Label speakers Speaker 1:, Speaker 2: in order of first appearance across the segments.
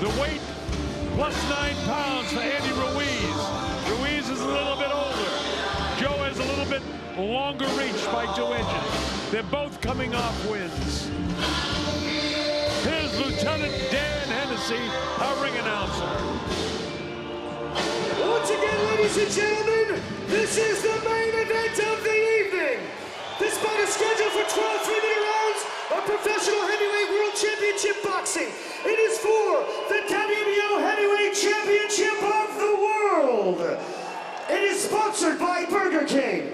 Speaker 1: The weight plus 9 pounds for Andy Ruiz. Ruiz is a little bit older. Joe has a little bit longer reach by 2 inches. They're both coming off wins. Here's Lieutenant Dan Hennessey, our ring announcer.
Speaker 2: Once again, ladies and gentlemen, this is the main event of the evening. This bout is scheduled for 12 3-minute rounds of professional heavyweight world championship boxing. It is for the WBO heavyweight championship of the world. It is sponsored by Burger King.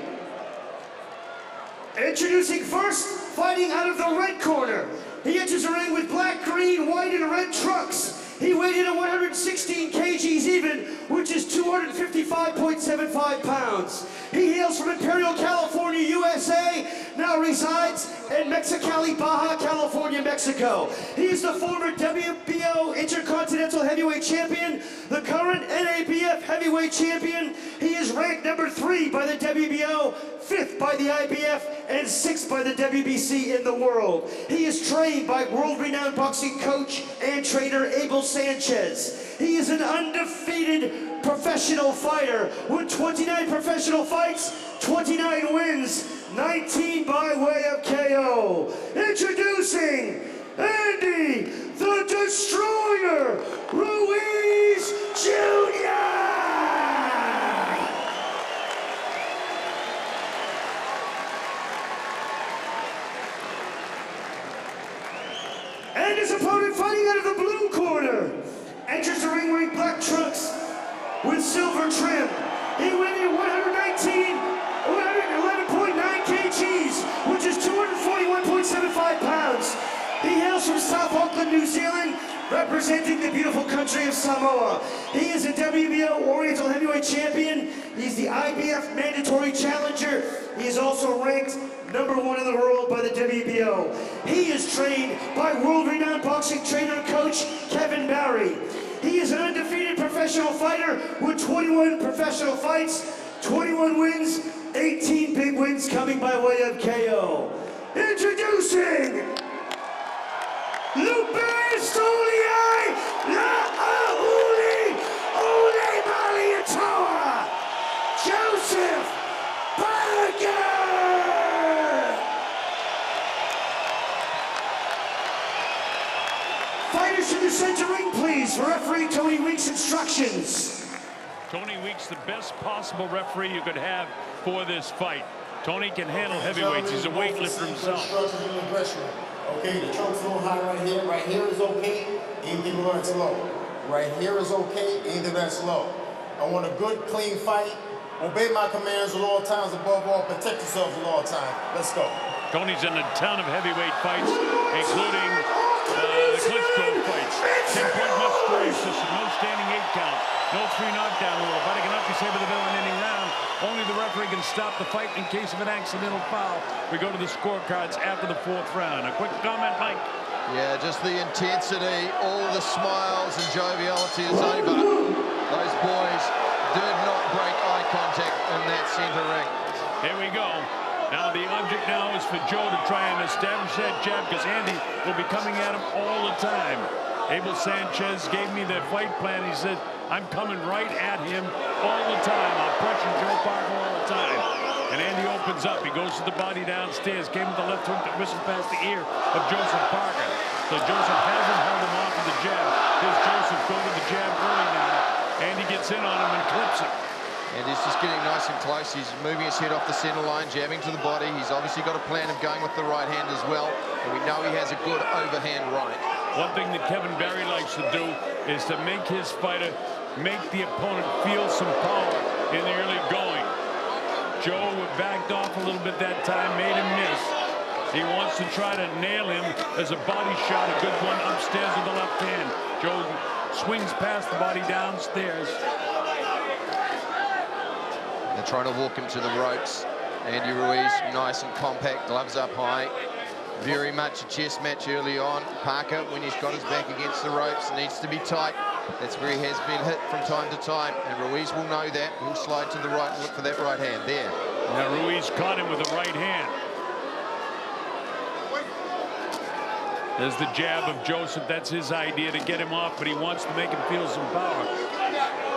Speaker 2: Introducing first, fighting out of the red corner. He enters the ring with black, green, white, and red trunks. He weighed in at 116 kgs even, which is 255.75 pounds. He hails from Imperial, California, USA, now resides in Mexicali, Baja, California, Mexico. He is the former WBO Intercontinental Heavyweight Champion, the current NABF Heavyweight Champion. He is ranked number 3 by the WBO, 5th by the IBF, and 6th by the WBC in the world. He is trained by world-renowned boxing coach and trainer Abel Sanchez. He is an undefeated professional fighter with 29 professional fights, 29 wins, 19 by way of KO. Introducing Andy the Destroyer Ruiz Jr. And his opponent fighting out of the blue corner. Enters the ring wearing black trunks with silver trim. He weighed in 111.9 kgs, which is 241.75 pounds. He hails from South Auckland, New Zealand, representing the beautiful country of Samoa. He is a WBO Oriental Heavyweight Champion. He's the IBF Mandatory Challenger. He is also ranked number 1 in the world by the WBO. He is trained by world-renowned boxing trainer and coach Kevin Barry. He is an undefeated professional fighter with 21 professional fights, 21 wins, 18 big wins coming by way of KO. Introducing Joseph Barrabas! Fighters to the center ring, please, for referee Tony Weeks' instructions.
Speaker 1: Tony Weeks, the best possible referee you could have for this fight. Tony can handle heavyweights. He's a weightlifter himself.
Speaker 3: Okay, the trunk's a little high right here. Right here is okay. Anything that's low. Right here is okay. Anything that's low. I want a good, clean fight. Obey my commands at all times. Above all, protect yourselves at all times. Let's go.
Speaker 1: Tony's in a ton of heavyweight fights, including the Klitschko fights. 10-point must-score system, no standing 8 count, no 3 knockdown rule. Fighter cannot be saved by the bell in any round. Only the referee can stop the fight in case of an accidental foul. We go to the scorecards after the 4th round. A quick comment, Mike.
Speaker 4: Yeah, just the intensity, all the smiles and joviality is over. Those boys did not break eye contact in that center ring.
Speaker 1: Here we go. Now the object now is for Joe to try and establish that jab, because Andy will be coming at him all the time. Abel Sanchez gave me the fight plan. He said, I'm coming right at him all the time. I'll pressure Joe Parker all the time. And Andy opens up. He goes to the body downstairs. Came with the left hook that whistles past the ear of Joseph Parker. So Joseph hasn't held him off with the jab. Here's Joseph going to the jab early now. Andy gets in on him and clips him.
Speaker 4: And he's just getting nice and close. He's moving his head off the center line, jabbing to the body. He's obviously got a plan of going with the right hand as well. And we know he has a good overhand right. One thing that Kevin Barry likes to do is to make his fighter make the opponent feel some power in the early going. Joe backed off a little bit that time, made him miss. He wants to try to nail him as a body shot, a good one upstairs with the left hand. Joe swings past the body downstairs. They're trying to walk him to the ropes. Andy Ruiz, nice and compact, gloves up high. Very much a chess match early on. Parker, when he's got his back against the ropes, needs to be tight. That's where he has been hit from time to time, and Ruiz will know that. He'll slide to the right and look for that right hand there. Now Ruiz caught him with the right hand.
Speaker 1: There's the jab of Joseph. That's his idea, to get him off, but he wants to make him feel some power.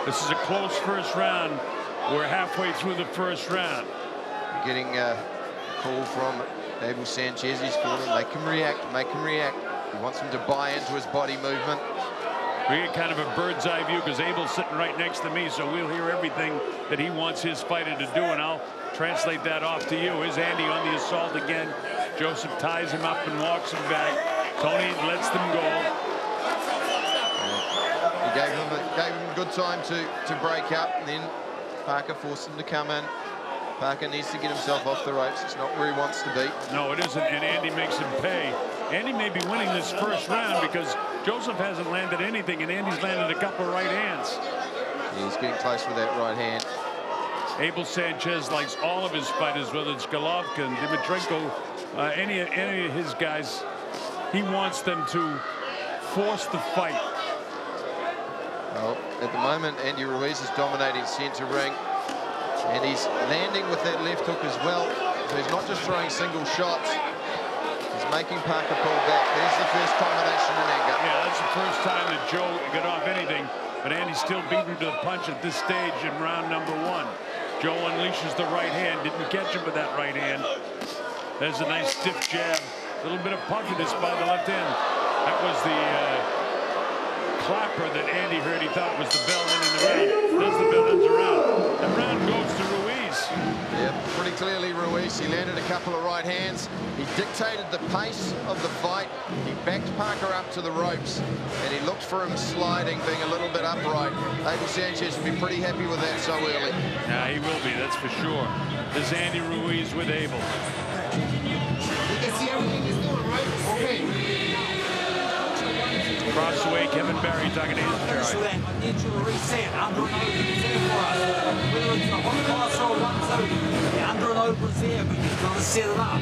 Speaker 1: This is a close first round. We're halfway through the first round.
Speaker 4: Getting a call from Abel Sanchez. He's calling, make him react, make him react. He wants him to buy into his body movement.
Speaker 1: We get kind of a bird's eye view because Abel's sitting right next to me, so we'll hear everything that he wants his fighter to do, and I'll translate that off to you. Here's Andy on the assault again. Joseph ties him up and walks him back. Tony lets them go.
Speaker 4: He gave him a good time to break up, and then Parker forced him to come in. Parker needs to get himself off the ropes. It's not where he wants to be.
Speaker 1: No, it isn't, and Andy makes him pay. Andy may be winning this first round because Joseph hasn't landed anything, and Andy's landed a couple of right hands.
Speaker 4: Yeah, he's getting close with that right hand.
Speaker 1: Abel Sanchez likes all of his fighters, whether it's Golovkin, Dimitrenko, any of his guys. He wants them to force the fight.
Speaker 4: Well, at the moment, Andy Ruiz is dominating center ring, and he's landing with that left hook as well. So he's not just throwing single shots. He's making Parker pull back. There's the first combination in anger.
Speaker 1: Yeah, that's the first time that Joe got off anything, but Andy's still beating to the punch at this stage in round number 1. Joe unleashes the right hand, didn't catch him with that right hand. There's a nice stiff jab. A little bit of puffiness by the left hand. That was the clapper that Andy heard. He thought was the bell ending the round. Does the bell ends around. That round goes to Ruiz.
Speaker 4: Yep, pretty clearly Ruiz. He landed a couple of right hands. He dictated the pace of the fight. He backed Parker up to the ropes, and he looked for him sliding, being a little bit upright. Abel Sanchez will be pretty happy with that so early.
Speaker 1: Yeah, he will be, that's for sure. There's Andy Ruiz with Abel. Across the way, Kevin Barry talking to his chart.
Speaker 5: I need you to reset under an open reserve for us. Whether it's a hot class or a 1-2, you're under an open reserve, but you've got to set it up.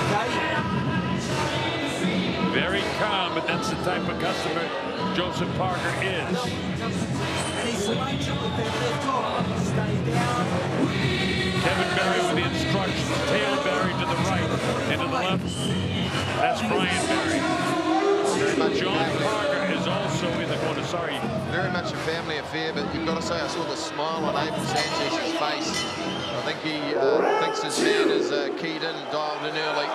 Speaker 5: Okay?
Speaker 1: Very calm, but that's the type of customer Joseph Parker is.
Speaker 5: And he's selection with that left hook. Stay down.
Speaker 1: Kevin Barry with the instructions. Tail Barry to the right and to the left. That's Brian Barry. John Parker is also in the corner. Sorry.
Speaker 4: Very much a family affair, but you've got to say I saw the smile on Abel Sanchez's face. I think he thinks his man is keyed in and dialed in early.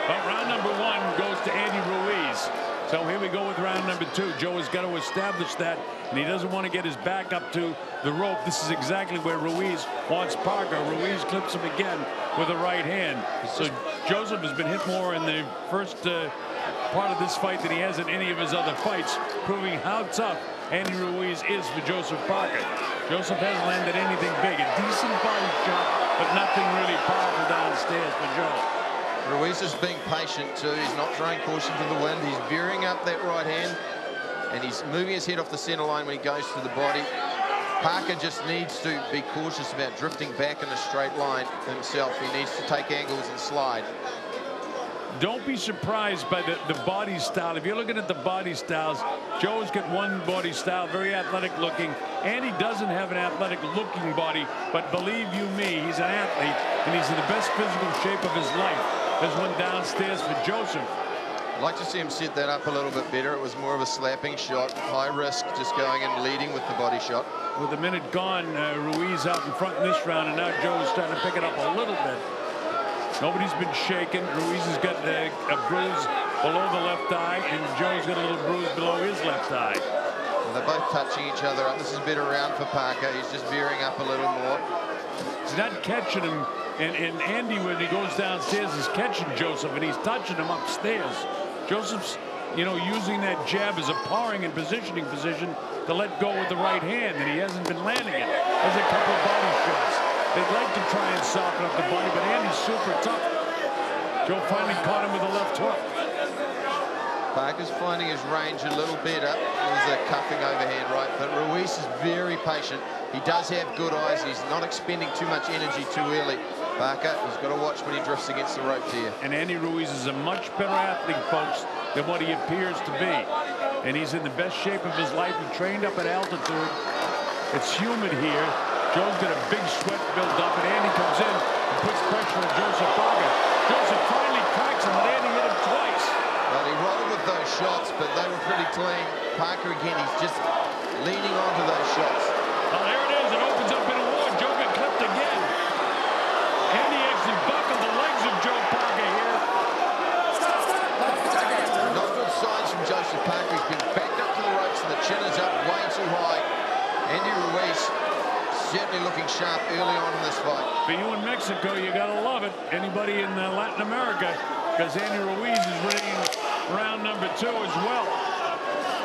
Speaker 1: But round number 1 goes to Andy Ruiz. So here we go with round number 2. Joe has got to establish that, and he doesn't want to get his back up to the rope. This is exactly where Ruiz wants Parker. Ruiz clips him again with a right hand. So Joseph has been hit more in the first part of this fight than he has in any of his other fights, proving how tough Andy Ruiz is for Joseph Parker. Joseph hasn't landed anything big. A decent body shot, but nothing really powerful downstairs for Joe.
Speaker 4: Ruiz is being patient too. He's not throwing caution to the wind. He's veering up that right hand, and he's moving his head off the center line when he goes to the body. Parker just needs to be cautious about drifting back in a straight line himself. He needs to take angles and slide.
Speaker 1: Don't be surprised by the body style. If you're looking at the body styles, Joe's got one body style, very athletic looking. Andy doesn't have an athletic looking body, but believe you me, he's an athlete, and he's in the best physical shape of his life. There's one downstairs for Joseph.
Speaker 4: I'd like to see him set that up a little bit better. It was more of a slapping shot, high risk, just going and leading with the body shot.
Speaker 1: With a minute gone, Ruiz out in front in this round, and now Joe is starting to pick it up a little bit. Nobody's been shaken. Ruiz has got a bruise below the left eye, and Joe's got a little bruise below his left eye.
Speaker 4: Well, they're both touching each other up. This is a better round for Parker. He's just veering up a little more.
Speaker 1: He's not catching him, and Andy, when he goes downstairs, is catching Joseph, and he's touching him upstairs. Joseph's, you know, using that jab as a parring and positioning position to let go with the right hand, and he hasn't been landing it. There's a couple of body shots. They'd like to try and soften up the body, but Andy's super tough. Joe finally caught him with a left hook.
Speaker 4: Parker's finding his range a little better. There's a cuffing overhand right, but Ruiz is very patient. He does have good eyes. He's not expending too much energy too early. Parker, he's got to watch when he drifts against the ropes here.
Speaker 1: And Andy Ruiz is a much better athlete, folks, than what he appears to be. And he's in the best shape of his life. He trained up at altitude. It's humid here. Joe's got a big sweat built up, and Andy comes in and puts pressure on Joseph Parker. Joseph finally cracks him, and Andy hit him twice.
Speaker 4: Well, he rolled with those shots, but they were pretty clean. Parker again, he's just leaning onto those shots.
Speaker 1: Well, there it is. It opens up in a war. Joe got clipped again. Andy actually buckled the legs of Joe Parker here.
Speaker 4: Not good signs from Joseph Parker. He's been backed up to the ropes and the chin is up way too high. Andy Ruiz certainly looking sharp early on in this fight.
Speaker 1: For you in Mexico, you got to love it. Anybody in Latin America, because Andy Ruiz is running round number 2 as well.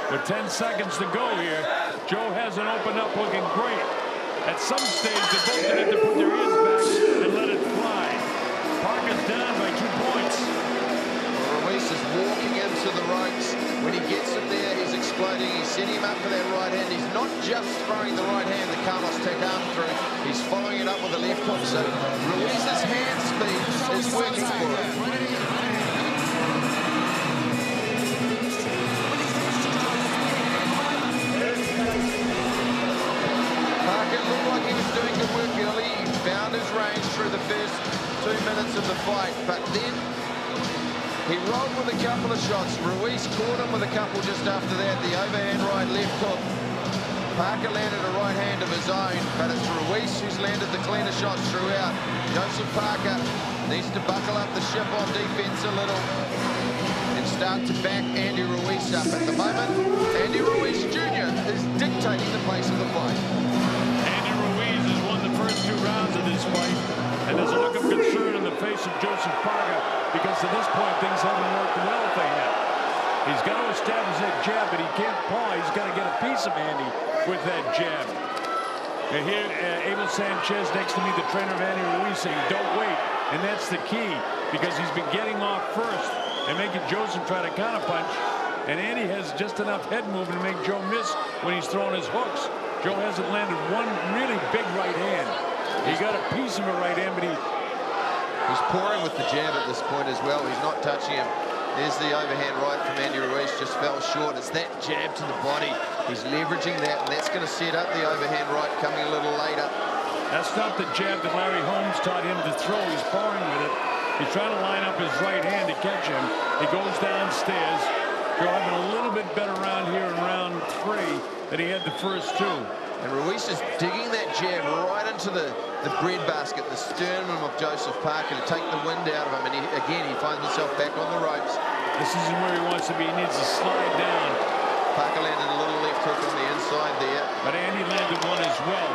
Speaker 1: With 10 seconds to go here, Joe hasn't opened up looking great. At some stage, they both had to put their ears back and let it fly. Parker's down by 2 points.
Speaker 4: Ruiz is walking into the ropes. When he gets him there, he's exploding. He's setting him up for that right hand. He's not just throwing the right hand that Carlos Tecam through. He's following it up with a left hook. So Ruiz's hand speed is working for him. Parker looked like he was doing good work early. He found his range through the first 2 minutes of the fight, but then he rolled with a couple of shots. Ruiz caught him with a couple just after that. The overhand right left hook. Parker landed a right hand of his own, but it's Ruiz who's landed the cleaner shots throughout. Joseph Parker needs to buckle up the ship on defense a little and start to back Andy Ruiz up. At the moment, Andy Ruiz Jr. is dictating the pace of the fight.
Speaker 1: Andy Ruiz has won the first 2 rounds of this fight, and there's a look of concern in the face of Joseph Parker, because to this point things haven't worked well for him. He's got to establish that jab, but he can't paw. He's got to get a piece of Andy with that jab. And here, Abel Sanchez next to me, the trainer of Andy Ruiz, saying, don't wait. And that's the key, because he's been getting off first and making Joseph try to counterpunch. And Andy has just enough head movement to make Joe miss when he's throwing his hooks. Joe hasn't landed one really big right hand. He got a piece of a right hand, but
Speaker 4: he's pouring with the jab at this point as well. He's not touching him. There's the overhand right from Andy Ruiz, just fell short. It's that jab to the body. He's leveraging that, and that's going to set up the overhand right coming a little later.
Speaker 1: That's not the jab that Larry Holmes taught him to throw. He's pouring with it. He's trying to line up his right hand to catch him. He goes downstairs. Joe having a little bit better round here in round 3 than he had the first 2.
Speaker 4: And Ruiz is digging that jab right into the breadbasket, the sternum of Joseph Parker to take the wind out of him. And again, he finds himself back on the ropes.
Speaker 1: This isn't where he wants to be. He needs to slide down.
Speaker 4: Parker landed a little left hook on the inside there.
Speaker 1: But Andy landed one as well.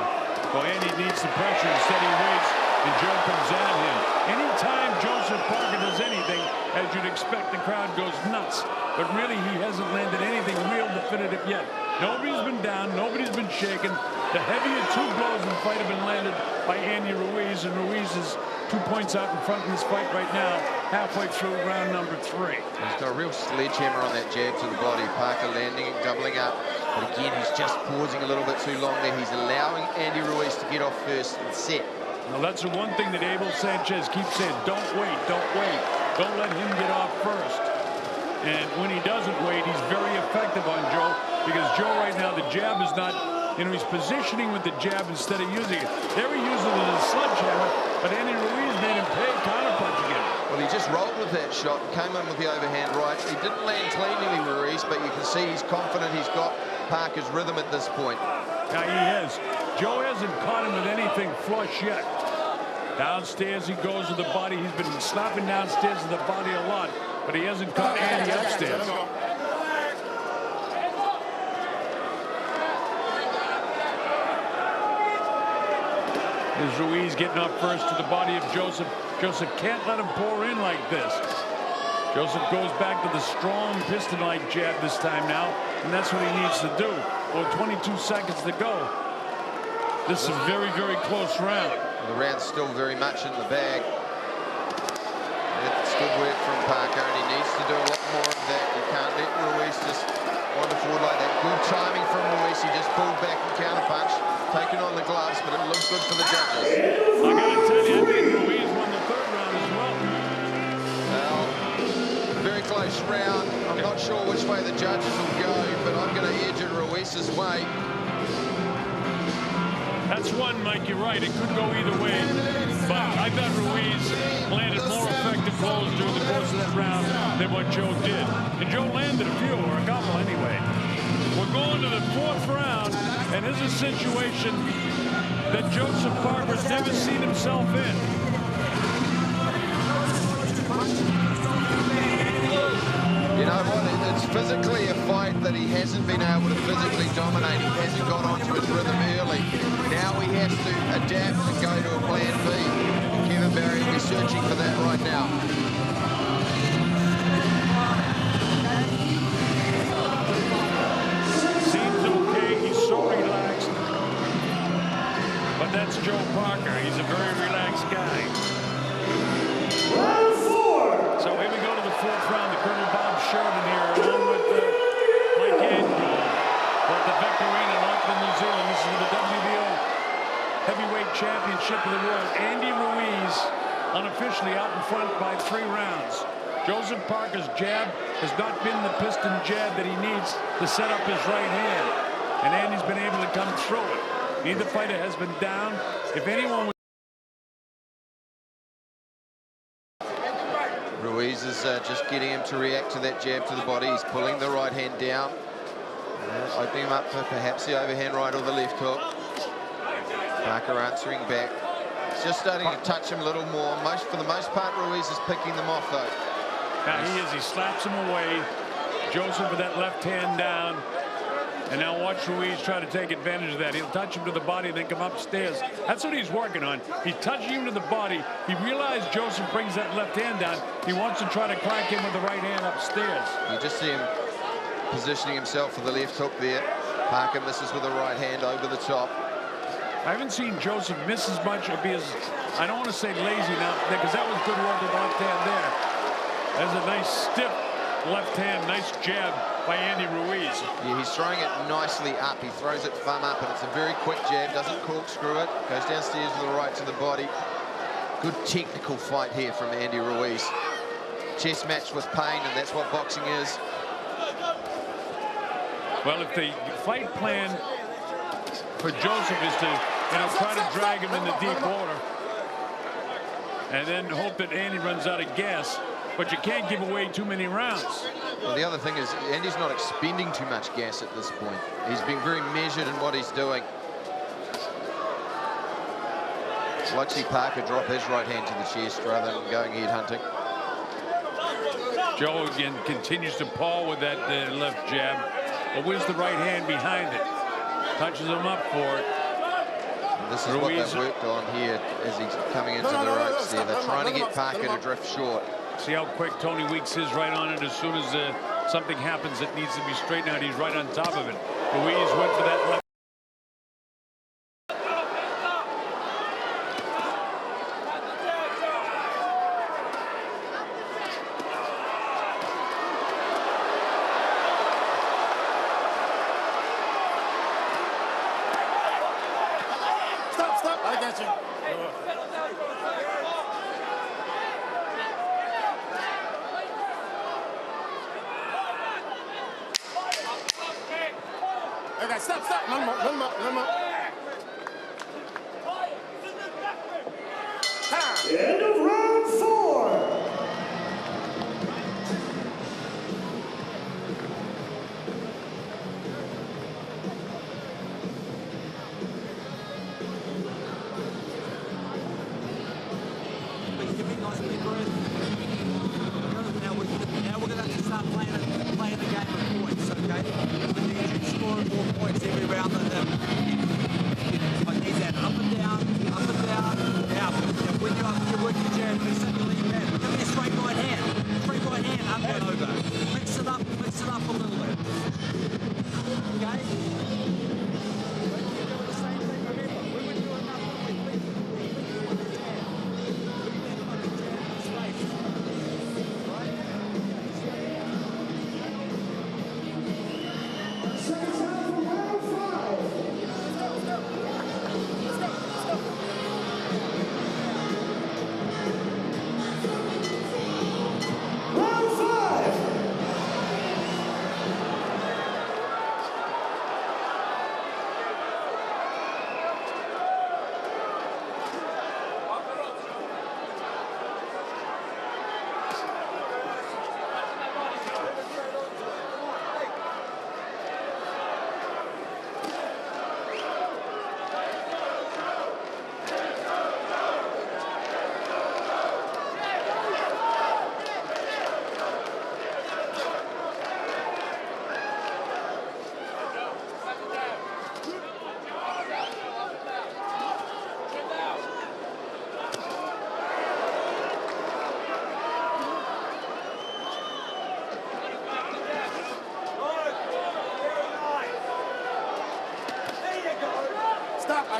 Speaker 1: Well, Andy needs the pressure. Instead, he waits, and Joe comes at him. Anytime Joseph Parker does anything, as you'd expect, the crowd goes nuts. But really, he hasn't landed anything real definitive yet. Nobody's been down. Nobody's been shaken. The heavier 2 blows in the fight have been landed by Andy Ruiz, and Ruiz is 2 points out in front in this fight right now, halfway through round number 3.
Speaker 4: He's got a real sledgehammer on that jab to the body. Parker landing and doubling up. But again, he's just pausing a little bit too long there. He's allowing Andy Ruiz to get off first and set.
Speaker 1: Well, that's the one thing that Abel Sanchez keeps saying. Don't wait, don't wait. Don't let him get off first. And when he doesn't wait, he's very effective on Joe, because Joe right now, the jab is not, he's positioning with the jab instead of using it. There he uses it as a sledgehammer, but Andy Ruiz made him pay counterpunching him.
Speaker 4: Well, he just rolled with that shot and came in with the overhand right. He didn't land cleanly, Ruiz, but you can see he's confident he's got Parker's rhythm at this point.
Speaker 1: Now he has. Joe hasn't caught him with anything flush yet. Downstairs he goes with the body. He's been slapping downstairs with the body a lot, but he hasn't caught Andy upstairs. There's Ruiz getting up first to the body of Joseph. Joseph can't let him pour in like this. Joseph goes back to the strong piston-like jab this time now, and that's what he needs to do. Well, 22 seconds to go. This is a very, very close round.
Speaker 4: The round's still very much in the bag. It's good work from Parker, and he needs to do a lot more of that. You can't let Ruiz just wander forward like that. Good timing from Ruiz. He just pulled back and counterpunched, taking on the gloves, but it looks good for the judges.
Speaker 1: I gotta tell you, I think Ruiz won the 3rd round as well.
Speaker 4: Well, very close round. I'm not sure which way the judges will go, but I'm going to edge it Ruiz's way.
Speaker 1: That's one, Mike, you're right. It could go either way. But I thought Ruiz landed more effective blows during the course of that round than what Joe did. And Joe landed a few, or a couple anyway. We're going to the 4th round, and this is a situation that Joseph Parker's never seen himself in.
Speaker 4: You know what? It's physically a fight that he hasn't been able to physically dominate. He hasn't got onto his rhythm early. Now he has to adapt and go to a plan B. Kevin Barry will be searching for that right now.
Speaker 1: Seems okay. He's so relaxed. But that's Joe Parker. He's a very relaxed guy.
Speaker 2: Round 4.
Speaker 1: So here we go to the 4th round. The Colonel Bob Cerdan here, along with Mike Ingo, for the victory in Auckland, New Zealand. This is the WBO Heavyweight Championship of the World. Andy Ruiz unofficially out in front by 3 rounds. Joseph Parker's jab has not been the piston jab that he needs to set up his right hand. And Andy's been able to come through it. Neither fighter has been down. If anyone was
Speaker 4: Ruiz is just getting him to react to that jab to the body. He's pulling the right hand down, opening him up for perhaps the overhand right or the left hook. Parker answering back. He's just starting to touch him a little more. For the most part, Ruiz is picking them off, though.
Speaker 1: Now he is. He slaps him away. Joseph with that left hand down. And now watch Ruiz try to take advantage of that. He'll touch him to the body, then come upstairs. That's what he's working on. He's touching him to the body. He realized Joseph brings that left hand down. He wants to try to crack him with the right hand upstairs.
Speaker 4: You just see him positioning himself for the left hook there. Parker misses with the right hand over the top.
Speaker 1: I haven't seen Joseph miss as much or be as, I don't want to say lazy now, because that was good work with the left hand there. There's a nice stiff left hand, nice jab by Andy Ruiz.
Speaker 4: Yeah, he's throwing it nicely up. He throws it thumb up, and it's a very quick jab. Doesn't corkscrew it. Goes downstairs with the right to the body. Good technical fight here from Andy Ruiz. Chess match with pain, and that's what boxing is.
Speaker 1: Well, if the fight plan for Joseph is to, try to drag him into deep water and then hope that Andy runs out of gas, but you can't give away too many rounds.
Speaker 4: Well, the other thing is Andy's not expending too much gas at this point. He's being very measured in what he's doing. I'd like to see Parker drop his right hand to the chest rather than going head hunting.
Speaker 1: Joe again continues to paw with that left jab, but where's the right hand behind it? Touches him up for it.
Speaker 4: And this is what they've worked on here as he's coming into the ropes there. They're trying to get Parker to drift short.
Speaker 1: See how quick Tony Weeks is right on it. As soon as something happens that needs to be straightened out, he's right on top of it. Ruiz went for that left.
Speaker 3: Stop, I got you. Okay, stop. One more.
Speaker 2: End of round 4.
Speaker 5: Now we're going to have to start playing the game of points, okay? We need you scoring more points every round than them. I need that up and down. Now, when you're working jab, you set your lead jab. Give me a straight right hand, up and over. Mix it up a little bit. Okay?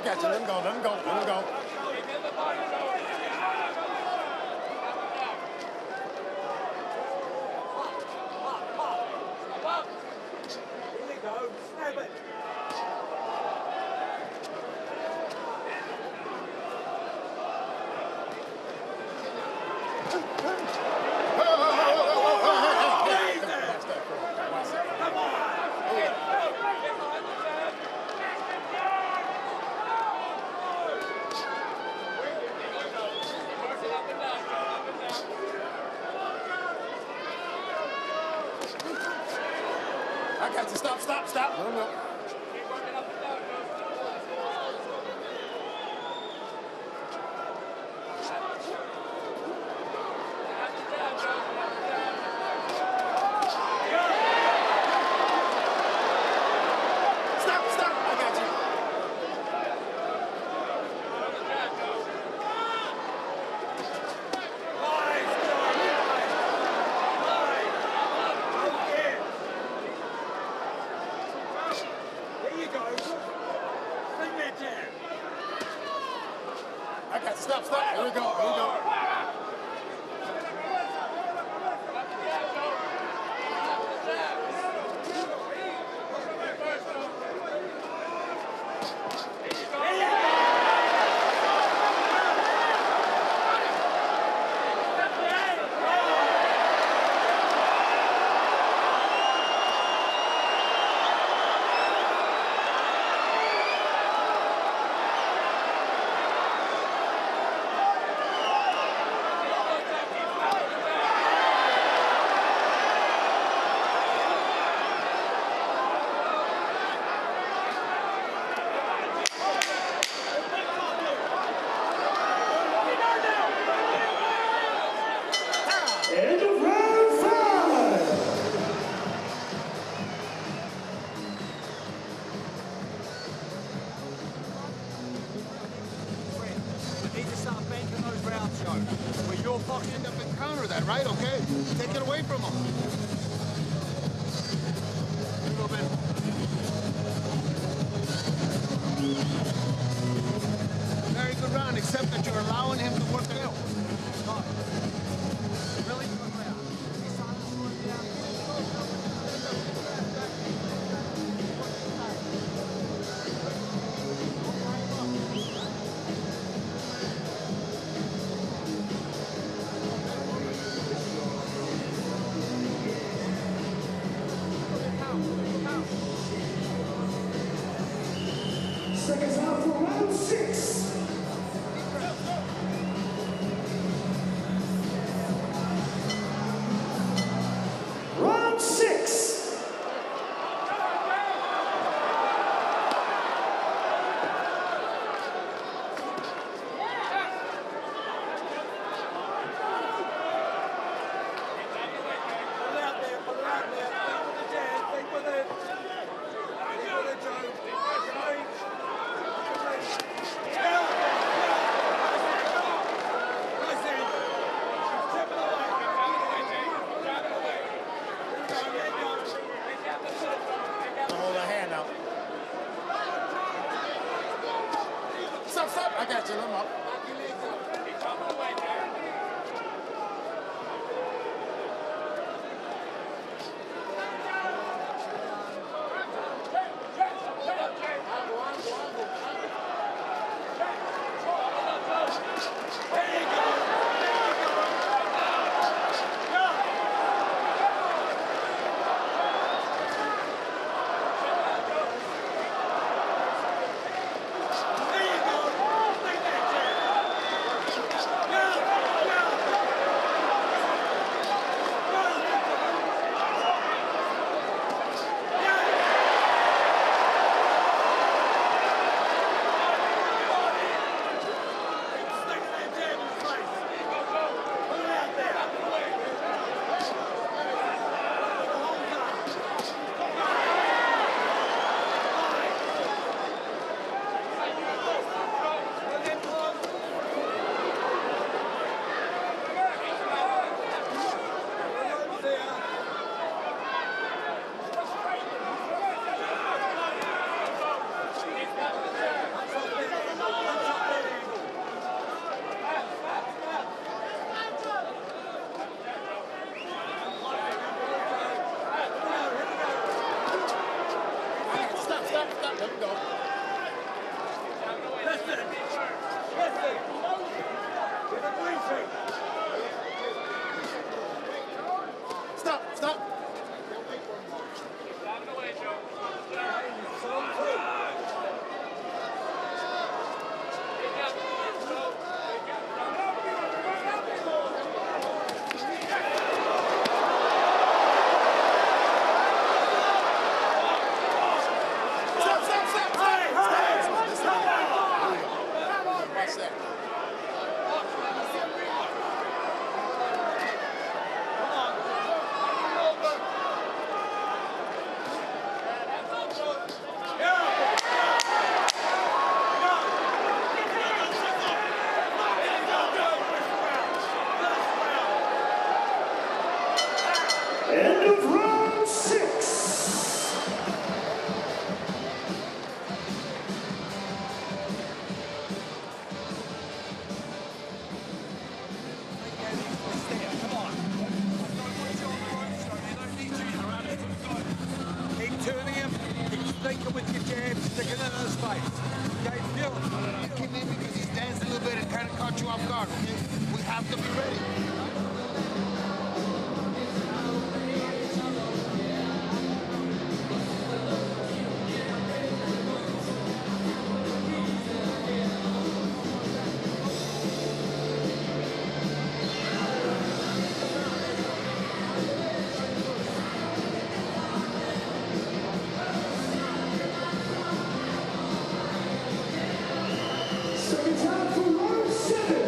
Speaker 3: got you. Let him go. Let him go. Let him go. I got you. Stop, stop, stop. Let him go. Stop, stop. I got you. I got you. Stop, stop. Here we go. Here we go.
Speaker 2: End of round 5.
Speaker 5: You need to start banking those rounds, Joe. Where you're fucking
Speaker 3: End up and counter that, right? Okay. Take it away from him. A little bit. Very good round, except that you're allowing him to work it out.
Speaker 5: really good round. He's starting to slow down.
Speaker 2: Seconds out for round 6. Round 6.
Speaker 5: Pull it out there, pull it out there. Think with it. Think with it, Joe.
Speaker 3: Hold her hand out. Stop, stop. I got you. Let him up. stop. Let me go. Stop, stop.
Speaker 2: End of round 6.
Speaker 5: Keep turning him, keep sneaking with your jabs, sticking in his face. Okay, feel it.
Speaker 6: You keep in because he stands a little bit and kind of caught you off guard, okay? We have to be ready.
Speaker 2: Second time for round 7.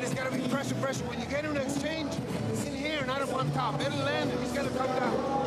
Speaker 6: It's got to be pressure. When you get him to exchange, it's in here, not up on top. It'll land and he's got to come down.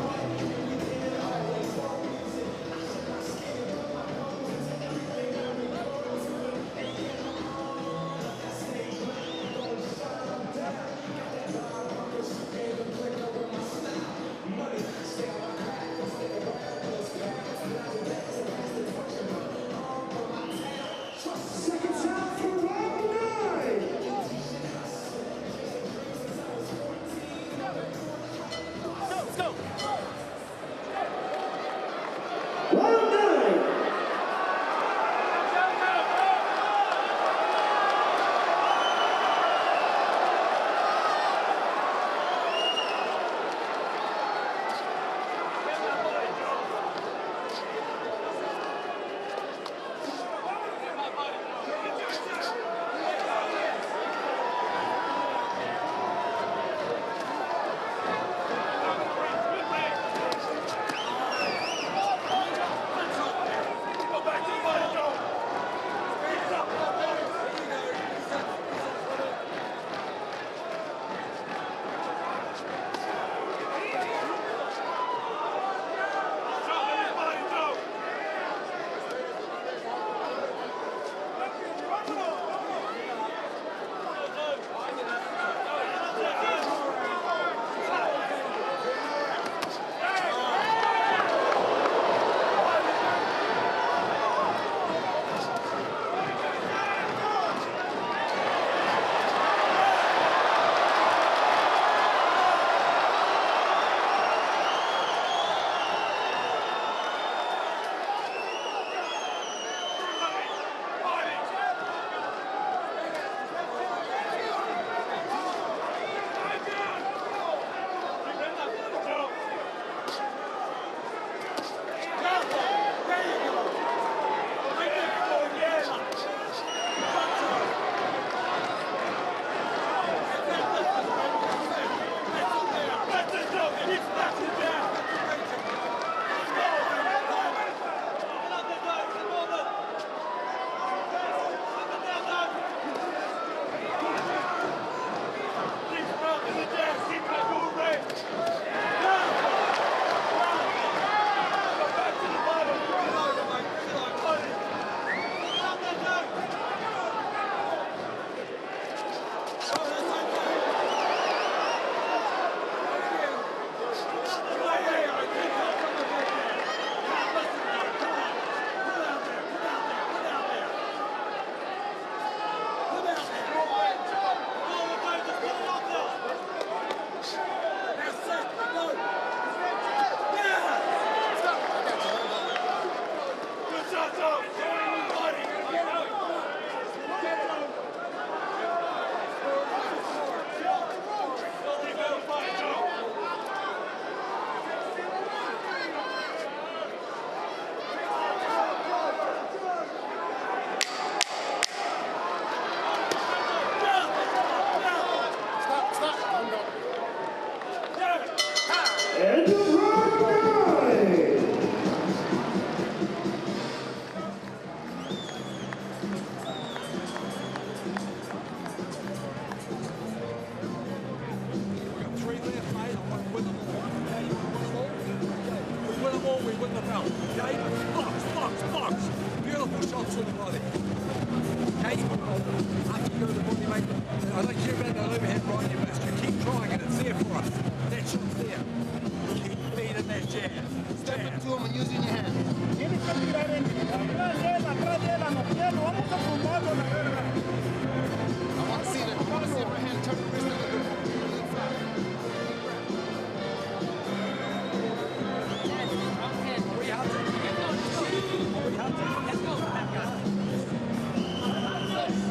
Speaker 7: Keep
Speaker 5: more, we win the belt. Okay? Box, box, box. Beautiful shots in the body. Okay? After you go to the body, mate, I don't care about that overhand right, you must. You keep trying it, it's there for us. That shot's there. Keep feeding that jab.
Speaker 6: Step into him and using your hands. I want to see that. I want to see my hand turn the wrist a little bit.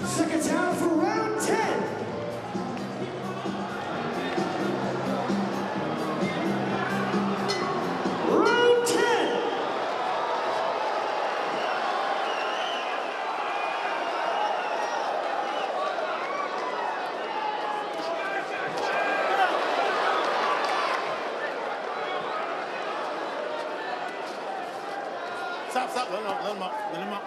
Speaker 2: Seconds out for round 10. Round 10.
Speaker 3: Stop, let him up.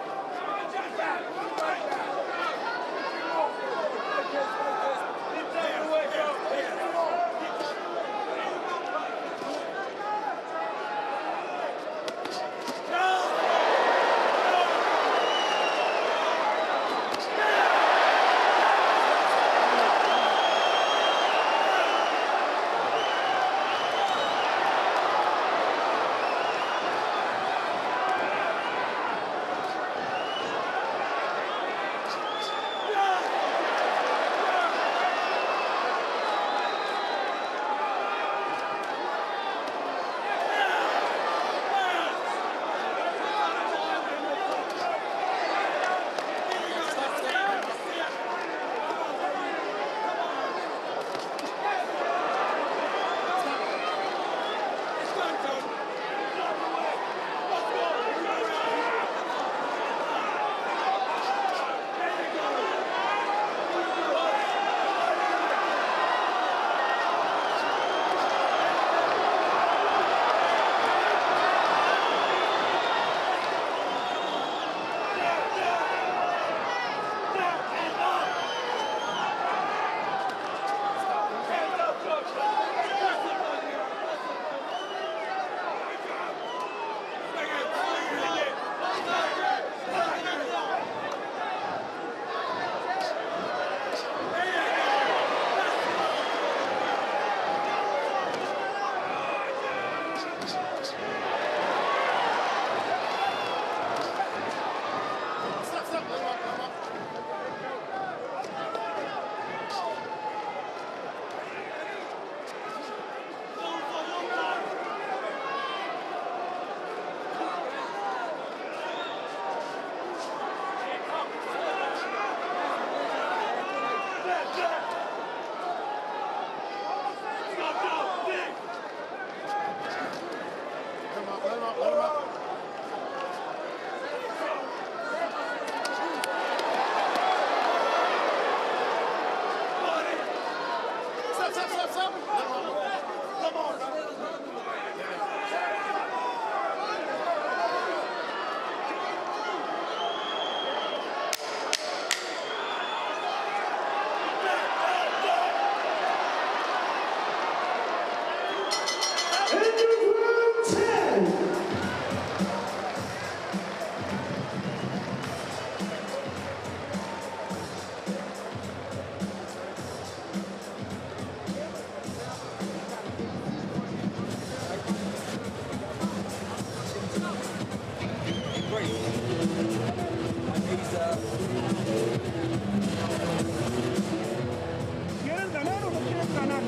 Speaker 7: ¿Quieren ganar o no quieren ganar?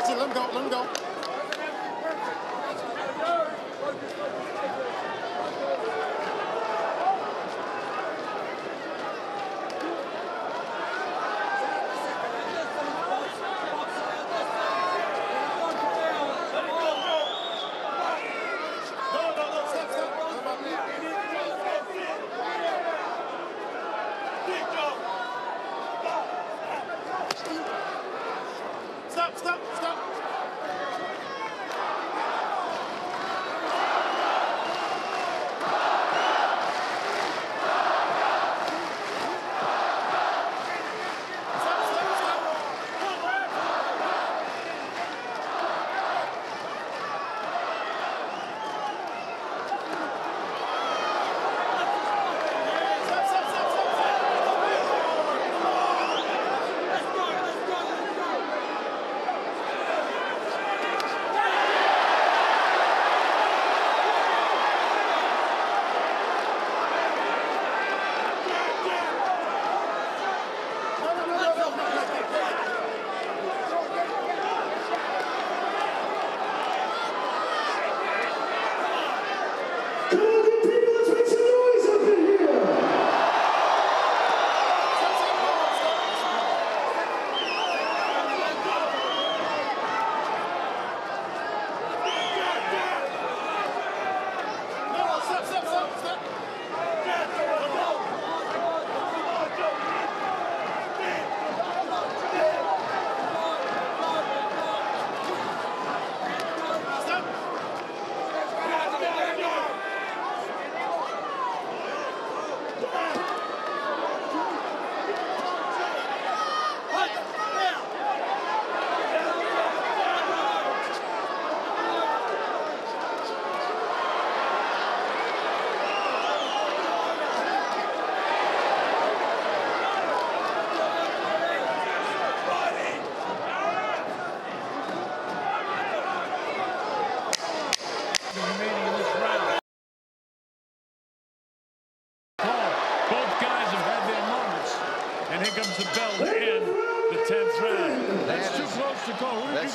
Speaker 3: That's it. Let him go. Let him go.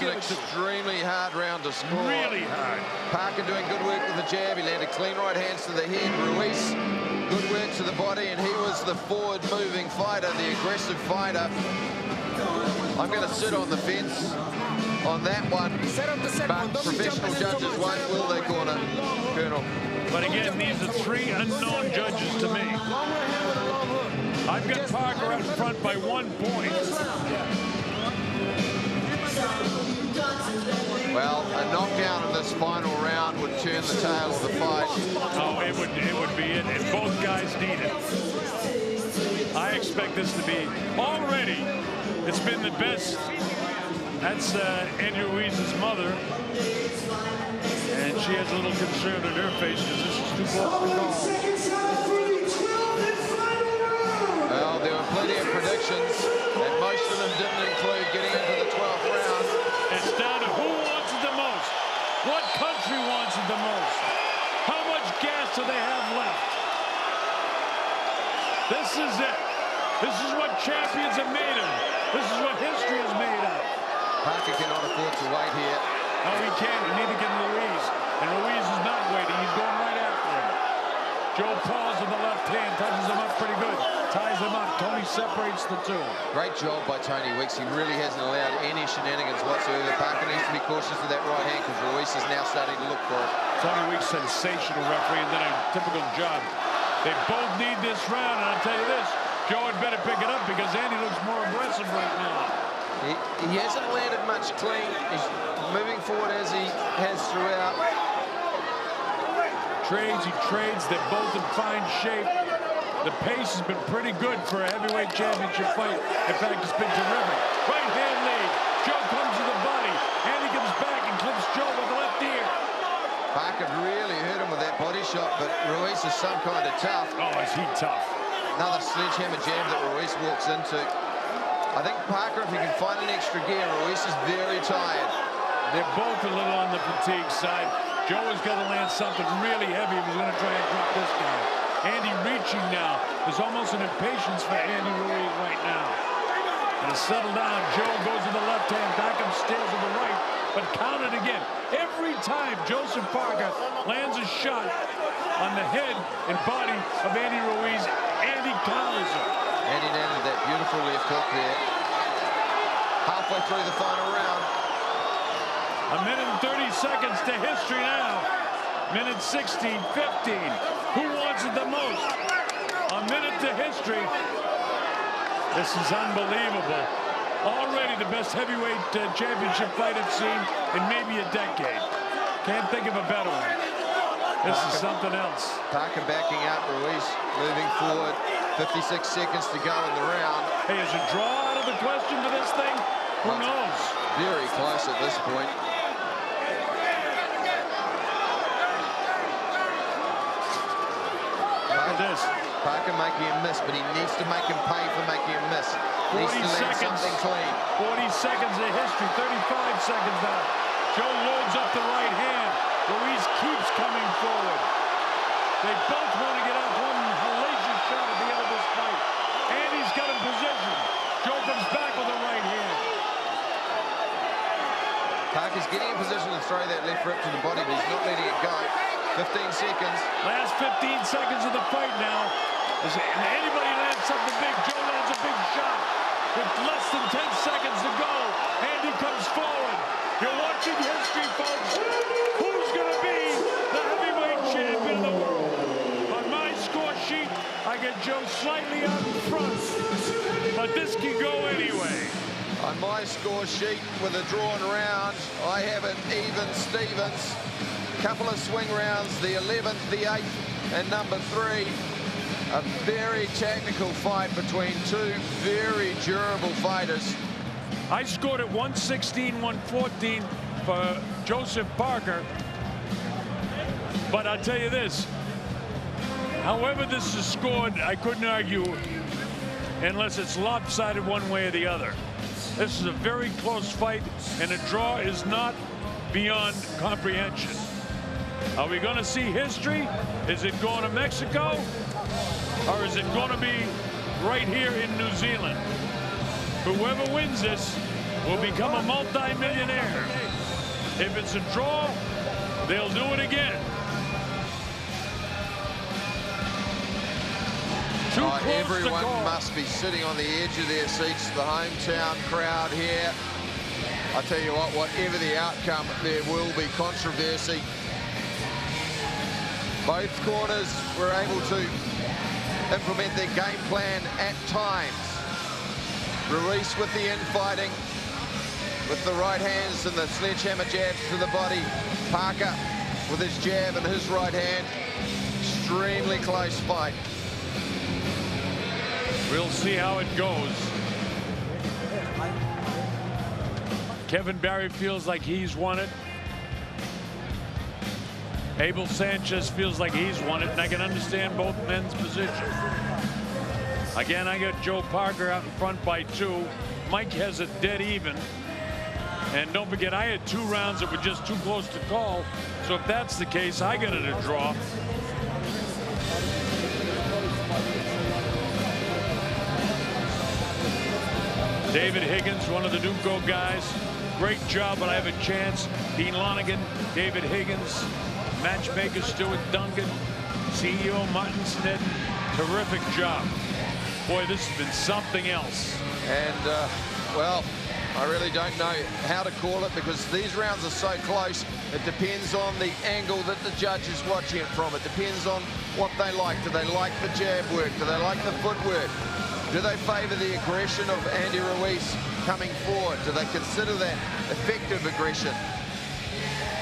Speaker 4: Extremely hard round to score.
Speaker 1: Really hard.
Speaker 4: Parker doing good work with the jab. He landed clean right hands to the head. Ruiz, good work to the body, and he was the forward-moving fighter, the aggressive fighter. I'm going to sit on the fence on that one, but professional judges won't, will they, corner, Colonel?
Speaker 1: But again, these are three unknown judges to me. I've got Parker out in front by 1 point.
Speaker 4: Well, a knockdown in this final round would turn the tail of the fight.
Speaker 1: Oh, it would be it, and both guys need it. I expect this to be already. It's been the best. That's Andy Ruiz's mother, and she has a little concern on her face because this is too close to call.
Speaker 4: Well, there were plenty of predictions, and most of them didn't include getting into the 12th round.
Speaker 1: It's down to who wants it the most. What country wants it the most? How much gas do they have left? This is it. This is what champions are made of. This is what history is made of.
Speaker 4: Parker cannot afford to wait here.
Speaker 1: No, he can't, and neither can Ruiz. And Ruiz is not waiting. He's going right after him. Joe Paul's with the left hand, touches him up pretty good. Ties him up. Tony separates the two.
Speaker 4: Great job by Tony Weeks. He really hasn't allowed any shenanigans whatsoever. Parker needs to be cautious of that right hand because Ruiz is now starting to look for it.
Speaker 1: Tony Weeks, sensational referee, and then a typical job. They both need this round, and I'll tell you this, Joe had better pick it up because Andy looks more aggressive right now.
Speaker 4: He hasn't landed much clean. He's moving forward as he has throughout.
Speaker 1: He trades, they're both in fine shape. The pace has been pretty good for a heavyweight championship fight. In fact, it's been terrific. Right hand lead. Joe comes to the body. Andy comes back and clips Joe with the left ear.
Speaker 4: Parker really hurt him with that body shot, but Ruiz is some kind of tough.
Speaker 1: Oh, is he tough?
Speaker 4: Another sledgehammer jab that Ruiz walks into. I think Parker, if he can find an extra gear, Ruiz is very tired.
Speaker 1: They're both a little on the fatigue side. Joe has got to land something really heavy if he's going to try and drop this guy. Andy reaching now. There's almost an impatience for Andy Ruiz right now. Gonna settle down. Joe goes to the left hand. Vacant stares to the right, but counted again. Every time Joseph Parker lands a shot on the head and body of Andy Ruiz, Andy counters him.
Speaker 4: Andy landed that beautiful left hook there. Halfway through the final round.
Speaker 1: A minute and 30 seconds to history now. Minute 16, 15. Who wants it the most? A minute to history. This is unbelievable. Already the best heavyweight championship fight I've seen in maybe a decade. Can't think of a better one. This is something else.
Speaker 4: Parker backing out, Ruiz moving forward. 56 seconds to go in the round.
Speaker 1: Hey, is a draw out of the question for this thing? Who knows?
Speaker 4: Very close at this point.
Speaker 1: Look at this.
Speaker 4: Parker making him miss, but he needs to make him pay for making him miss.
Speaker 1: 40
Speaker 4: Needs to land
Speaker 1: seconds.
Speaker 4: something clean.
Speaker 1: 40 seconds of history. 35 seconds now. Joe loads up the right hand. Ruiz keeps coming forward. They both want to get out one hellacious shot at the end of this fight. Andy's got him positioned. Joe comes back with the right hand.
Speaker 4: Parker's getting in position to throw that left rip to the body, but he's not letting it go. 15 seconds.
Speaker 1: Last 15 seconds of the fight now. If anybody lands something big, Joe lands a big shot. With less than 10 seconds to go, Andy comes forward. You're watching history, folks. Who's going to be the heavyweight champion of the world? On my score sheet, I get Joe slightly out in front. But this can go anyway.
Speaker 4: On my score sheet with a drawn round, I have an even Stevens. Couple of swing rounds, the 11th, the 8th, and number 3. A very technical fight between two very durable fighters.
Speaker 1: I scored at 116-114 for Joseph Parker. But I'll tell you this. However this is scored, I couldn't argue unless it's lopsided one way or the other. This is a very close fight, and a draw is not beyond comprehension. Are we going to see history? Is it going to Mexico? Or is it going to be right here in New Zealand? Whoever wins this will become a multi-millionaire. If it's a draw, they'll do it again.
Speaker 4: Everyone must be sitting on the edge of their seats. The hometown crowd here. I tell you what, whatever the outcome, there will be controversy. Both corners were able to implement their game plan at times. Ruiz with the infighting, with the right hands and the sledgehammer jabs to the body. Parker with his jab and his right hand. Extremely close fight.
Speaker 1: We'll see how it goes. Kevin Barry feels like he's won it. Abel Sanchez feels like he's won it, and I can understand both men's position. Again, I got Joe Parker out in front by 2. Mike has it dead even. And don't forget, I had 2 rounds that were just too close to call. So if that's the case, I got it a draw. David Higgins, one of the Duco guys. Great job, but I have a chance. Dean Lonigan, David Higgins, matchmaker Stuart Duncan, CEO Martin Snedden. Terrific job. Boy, this has been something else.
Speaker 4: And, well, I really don't know how to call it because these rounds are so close. It depends on the angle that the judge is watching it from. It depends on what they like. Do they like the jab work? Do they like the footwork? Do they favor the aggression of Andy Ruiz coming forward? Do they consider that effective aggression?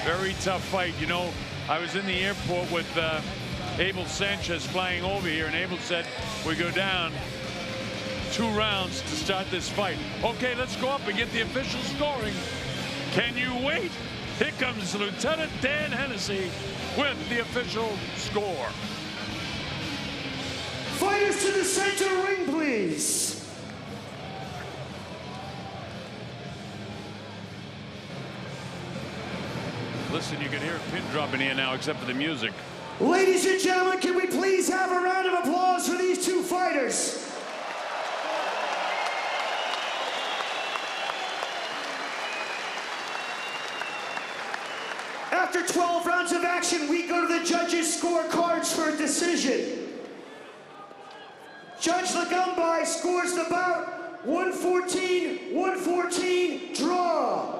Speaker 1: Very tough fight. You know, I was in the airport with Abel Sanchez flying over here, and Abel said, we go down 2 rounds to start this fight. Okay, let's go up and get the official scoring. Can you wait? Here comes Lieutenant Dan Hennessey with the official score.
Speaker 2: Fighters to the center ring, please.
Speaker 1: Listen, you can hear a pin drop in here now, except for the music.
Speaker 2: Ladies and gentlemen, can we please have a round of applause for these 2 fighters? decision. Judge Lagumbay scores the bout 114-114 draw.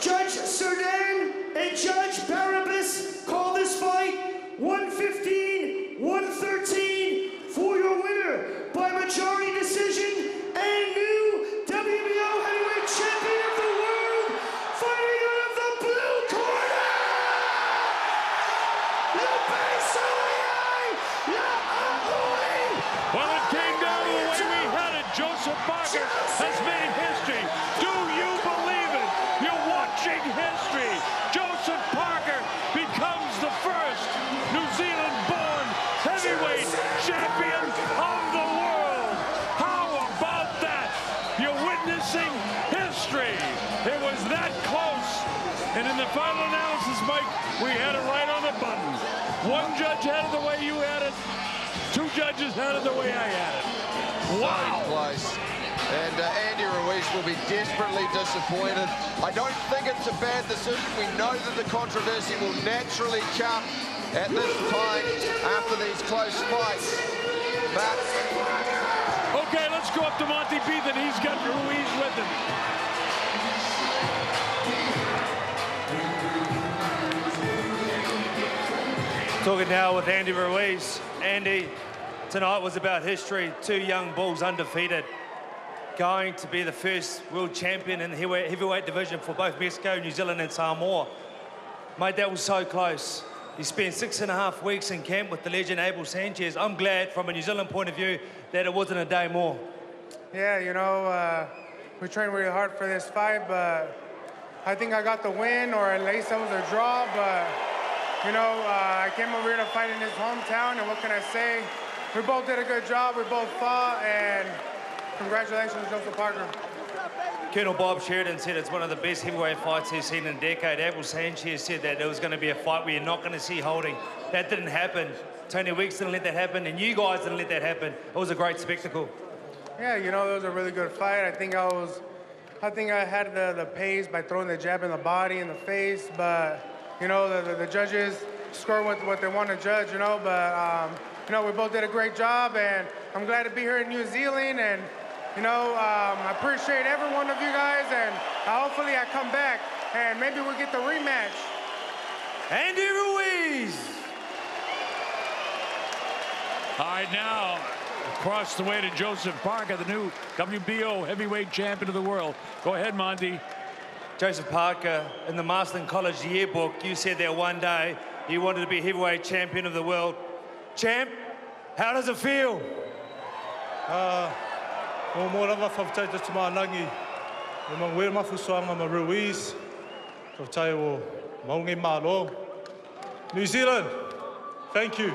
Speaker 2: Judge Cerdan and Judge Barrabas call this fight 115-113 for your winner by majority decision and new WBO heavyweight champion of the world, fighting out of the blue corner,
Speaker 1: Well, it came down to the way we had it. Joseph Barker has made history. Do you believe it? You're watching history. Joseph Parker becomes the first New Zealand-born heavyweight champion of the world. How about that? You're witnessing history. It was that close. And in the final analysis, Mike, we had it right on the button. One judge had it the way you had it. Two judges had it the way I had it. Wow.
Speaker 4: So close. And Andy Ruiz will be desperately disappointed. I don't think it's a bad decision. We know that the controversy will naturally come at this time after these close fights. But
Speaker 1: okay, let's go up to Monty Beath, and he's got Ruiz with him.
Speaker 7: Talking now with Andy Ruiz. Andy, tonight was about history. Two young bulls undefeated, going to be the first world champion in the heavyweight division for both Mexico, New Zealand and Samoa. Mate, that was so close. You spent 6.5 weeks in camp with the legend Abel Sanchez. I'm glad from a New Zealand point of view that it wasn't a day more.
Speaker 8: Yeah, you know, we trained really hard for this fight, but I think I got the win, or at least it was a draw, but you know, I came over here to fight in his hometown, and what can I say? We both did a good job, we both fought, and congratulations, Joseph Parker.
Speaker 7: Colonel Bob Sheridan said it's one of the best heavyweight fights he's seen in a decade. Abel Sanchez said that there was going to be a fight where you're not going to see holding. That didn't happen. Tony Weeks didn't let that happen, and you guys didn't let that happen. It was a great spectacle.
Speaker 8: Yeah, you know, it was a really good fight. I think I had the pace by throwing the jab in the body and the face, but you know, the judges score what they want to judge, you know, but, you know, we both did a great job, and I'm glad to be here in New Zealand, and, you know, I appreciate every one of you guys, and hopefully I come back, and maybe we'll get the rematch.
Speaker 7: Andy Ruiz!
Speaker 1: All right, now, across the way to Joseph Parker, the new WBO heavyweight champion of the world. Go ahead, Monty.
Speaker 7: Joseph Parker, in the Marston College yearbook, you said that one day you wanted to be heavyweight champion of the world. Champ, how does it feel?
Speaker 9: Mo lava whawhtai te tumalangi. O ma wera mafusoanga ma Ruiz. Whawhtai o maungi malo. New Zealand, thank you.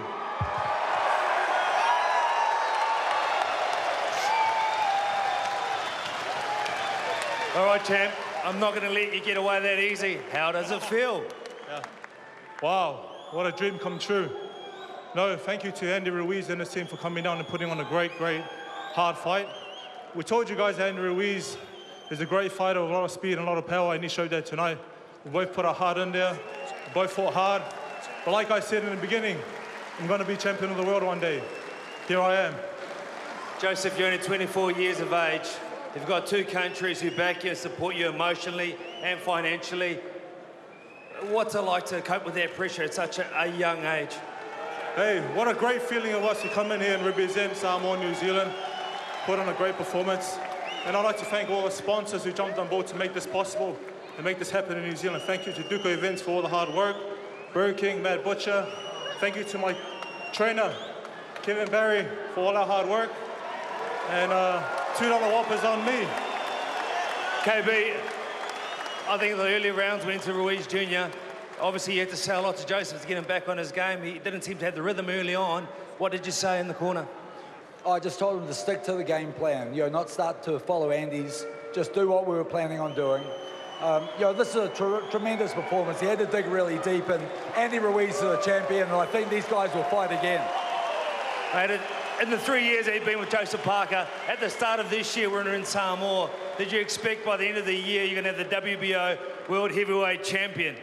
Speaker 7: All right, champ, I'm not going to let you get away that easy. How does it feel?
Speaker 9: Yeah. Wow, what a dream come true. No, thank you to Andy Ruiz and his team for coming down and putting on a great, hard fight. We told you guys Andy Ruiz is a great fighter with a lot of speed and a lot of power, and he showed that tonight. We both put our heart in there. We both fought hard. But like I said in the beginning, I'm going to be champion of the world one day. Here I am.
Speaker 7: Joseph, you're only 24 years of age. You've got two countries who back you and support you emotionally and financially. What's it like to cope with that pressure at such a young age?
Speaker 9: Hey, what a great feeling it was to come in here and represent Samoa, New Zealand, put on a great performance. And I'd like to thank all the sponsors who jumped on board to make this possible and make this happen in New Zealand. Thank you to Duco Events for all the hard work, Burger King, Mad Butcher. Thank you to my trainer, Kevin Barry, for all our hard work. And $2 whoppers on me.
Speaker 7: KB, I think the early rounds went to Ruiz Jr. Obviously, you had to say a lot to Joseph to get him back on his game. He didn't seem to have the rhythm early on. What did you say in the corner?
Speaker 5: I just told him to stick to the game plan, you know, not start to follow Andy's, just do what we were planning on doing. You know, this is a tremendous performance. He had to dig really deep, and Andy Ruiz is the champion, and I think these guys will fight again.
Speaker 7: Mate, in the 3 years that he'd been with Joseph Parker, at the start of this year, we're in Samoa. Did you expect by the end of the year you're going to have the WBO World Heavyweight Champion?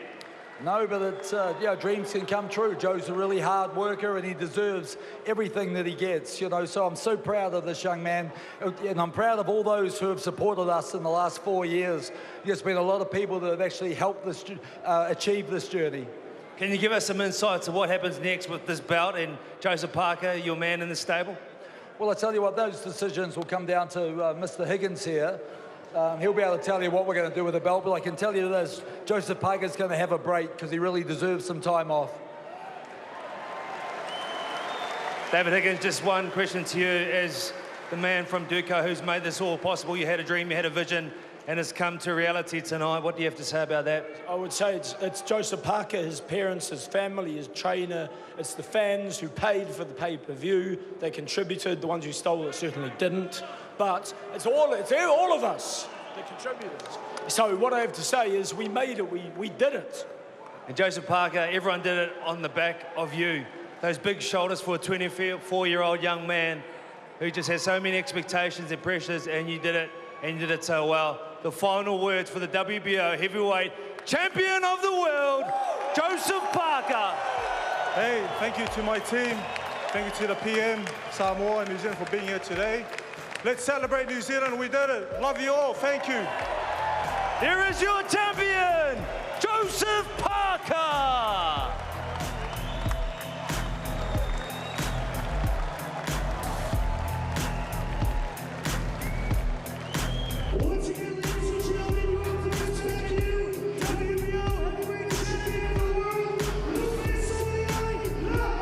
Speaker 10: No, but it's, yeah, dreams can come true. Joe's a really hard worker and he deserves everything that he gets, you know, so I'm so proud of this young man, and I'm proud of all those who have supported us in the last 4 years. There's been a lot of people that have actually helped this, achieve this journey.
Speaker 7: Can you give us some insights of what happens next with this bout and Joseph Parker, your man in the stable?
Speaker 10: Well, I tell you what, those decisions will come down to Mr. Higgins here. He'll be able to tell you what we're going to do with the belt, but I can tell you this, Joseph Parker's going to have a break because he really deserves some time off.
Speaker 7: David Higgins, just one question to you as the man from Duco who's made this all possible. You had a dream, you had a vision, and it's come to reality tonight. What do you have to say about that?
Speaker 11: I would say it's Joseph Parker, his parents, his family, his trainer. It's the fans who paid for the pay-per-view. They contributed. The ones who stole it certainly didn't. But it's all of us that contributed. So what I have to say is we made it, we did it.
Speaker 7: And Joseph Parker, everyone did it on the back of you. Those big shoulders for a 24-year-old young man who just has so many expectations and pressures, and you did it so well. The final words for the WBO heavyweight champion of the world, Joseph Parker.
Speaker 9: Hey, thank you to my team. Thank you to the PM, Samoa and New Zealand for being here today. Let's celebrate New Zealand. We did it. Love you all. Thank you.
Speaker 7: Here is your champion, Joseph Parker.
Speaker 2: Once again, ladies and gentlemen, your first champion, WBO heavyweight champion of the world, Joseph Parker!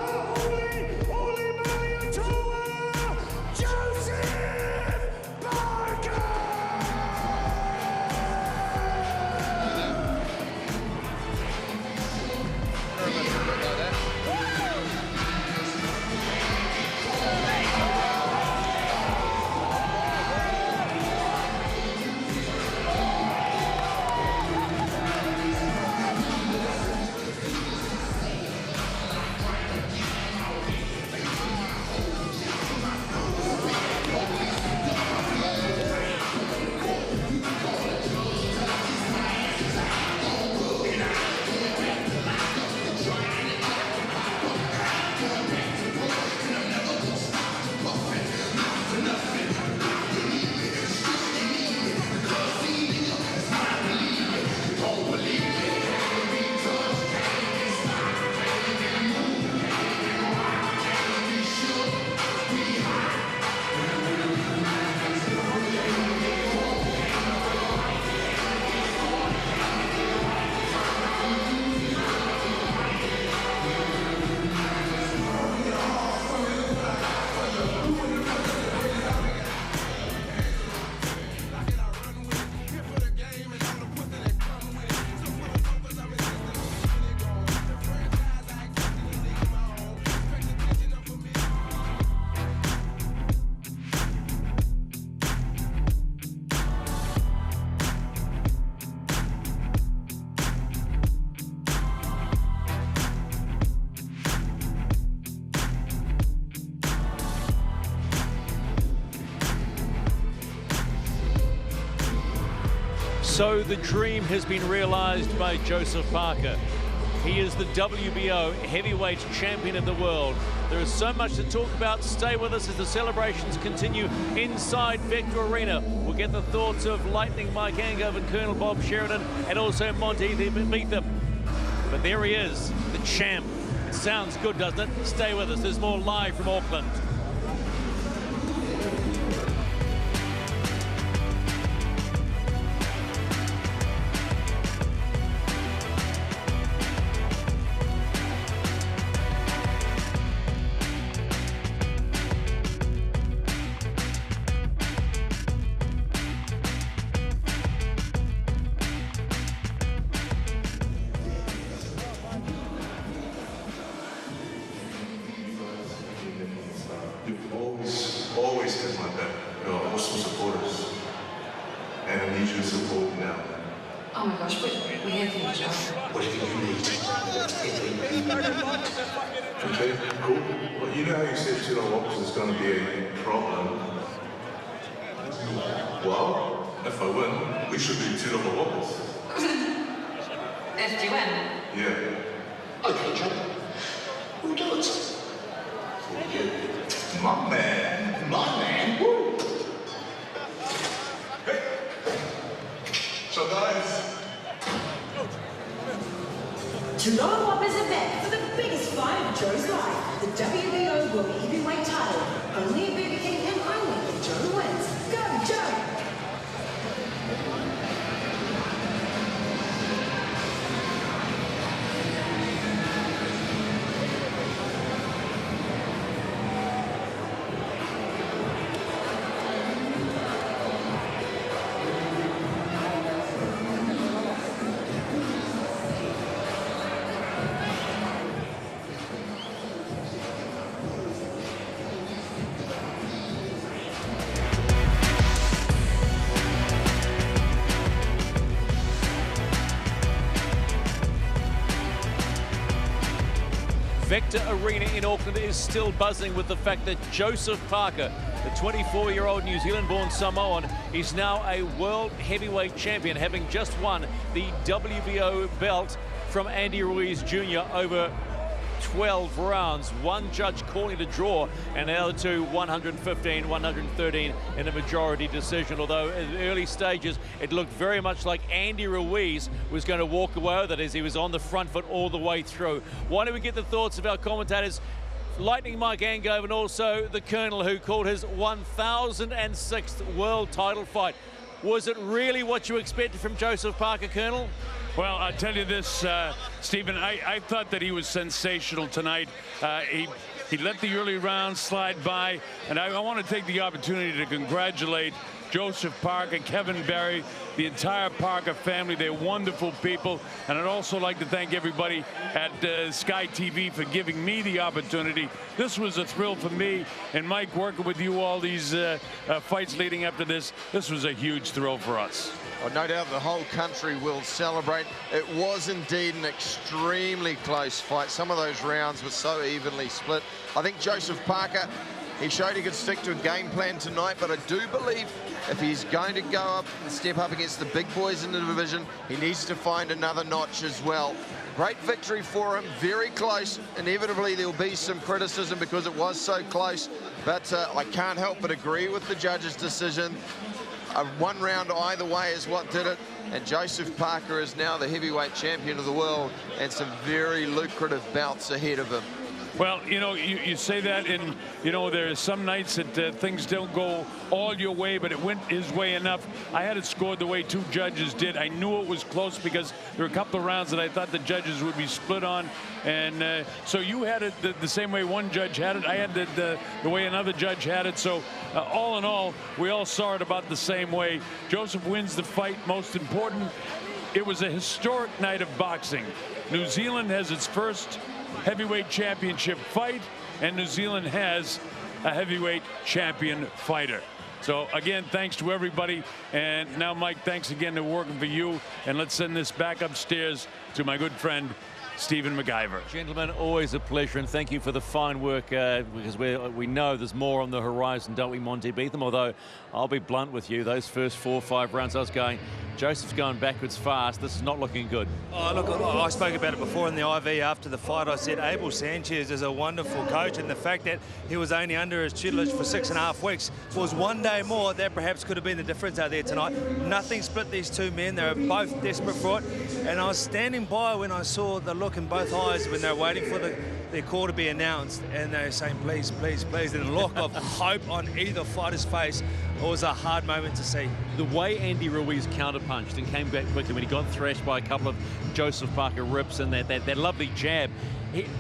Speaker 1: So the dream has been realized by Joseph Parker. He is the WBO heavyweight champion of the world. There is so much to talk about. Stay with us as the celebrations continue inside Vector Arena. We'll get the thoughts of Lightning Mike Angove and Colonel Bob Sheridan, and also Monty beat them. But there he is, the champ. It sounds good, doesn't it? Stay with us. There's more live from Auckland.
Speaker 12: Always has my back. You're awesome supporters. And I need you to support me now.
Speaker 13: Oh my gosh, we have you, Joe.
Speaker 12: Whatever you need. Okay, cool. Well, you know how you said Tino Walks is going to be a problem. Well, if I win, we should be Tino Walks.
Speaker 13: If you win.
Speaker 12: Yeah.
Speaker 14: Okay, Joe. We'll do it.
Speaker 12: For you. My man.
Speaker 14: My man. Woo.
Speaker 12: Hey. So guys.
Speaker 15: Tomorrow up is a back for the biggest fight of Joe's life, the WBO World Heavyweight title. Only at Burger King and only if Joe wins. Go, Joe!
Speaker 16: Vector Arena in Auckland is still buzzing with the fact that Joseph Parker, the 24-year-old New Zealand-born Samoan, is now a world heavyweight champion, having just won the WBO belt from Andy Ruiz Jr. over 12 rounds. One judge calling a draw, and the other two 115, 113 in a majority decision. Although in the early stages, it looked very much like Andy Ruiz was going to walk away with it as he was on the front foot all the way through. Why don't we get the thoughts of our commentators, Lightning Mike Angove, and also the Colonel, who called his 1006th world title fight. Was it really what you expected from Joseph Parker, Colonel?
Speaker 1: Well, I'll tell you this, Stephen, I thought that he was sensational tonight. He let the early rounds slide by, and I want to take the opportunity to congratulate Joseph Parker, Kevin Barry, the entire Parker family. They're wonderful people. And I'd also like to thank everybody at Sky TV for giving me the opportunity. This was a thrill for me. And Mike, working with you all these fights leading up to this was a huge thrill for us.
Speaker 4: Well, no doubt the whole country will celebrate. It was indeed an extremely close fight. Some of those rounds were so evenly split. I think Joseph Parker, he showed he could stick to a game plan tonight, but I do believe if he's going to go up and step up against the big boys in the division, he needs to find another notch as well. Great victory for him, very close. Inevitably, there'll be some criticism because it was so close, but I can't help but agree with the judge's decision. One round either way is what did it, and Joseph Parker is now the heavyweight champion of the world, and some very lucrative bouts ahead of him.
Speaker 1: Well, you know, you say that, and, you know, there are some nights that things don't go all your way, but it went his way enough. I had it scored the way two judges did. I knew it was close because there were a couple of rounds that I thought the judges would be split on. And so you had it the same way one judge had it. I had it the way another judge had it. So all in all, we all saw it about the same way. Joseph wins the fight. Most important, it was a historic night of boxing. New Zealand has its first heavyweight championship fight, and New Zealand has a heavyweight champion fighter. So again, thanks to everybody, and now Mike, thanks again to working for you, and let's send this back upstairs to my good friend Stephen McIver.
Speaker 16: Gentlemen, always a pleasure, and thank you for the fine work, because we know there's more on the horizon, don't we, Monty Beetham? Although I'll be blunt with you, those first 4 or 5 rounds I was going, Joseph's going backwards fast. This is not looking good.
Speaker 7: Oh, look, I spoke about it before in the IV after the fight. I said Abel Sanchez is a wonderful coach, and the fact that he was only under his tutelage for 6.5 weeks was one day more. That perhaps could have been the difference out there tonight. Nothing split these two men. They were both desperate for it, and I was standing by when I saw the look in both eyes when they were waiting for their call to be announced, and they were saying, please, please, please, and the look of hope on either fighter's face. It was a hard moment to see.
Speaker 16: The way Andy Ruiz counterpunched and came back quickly when he got thrashed by a couple of Joseph Parker rips and that lovely jab,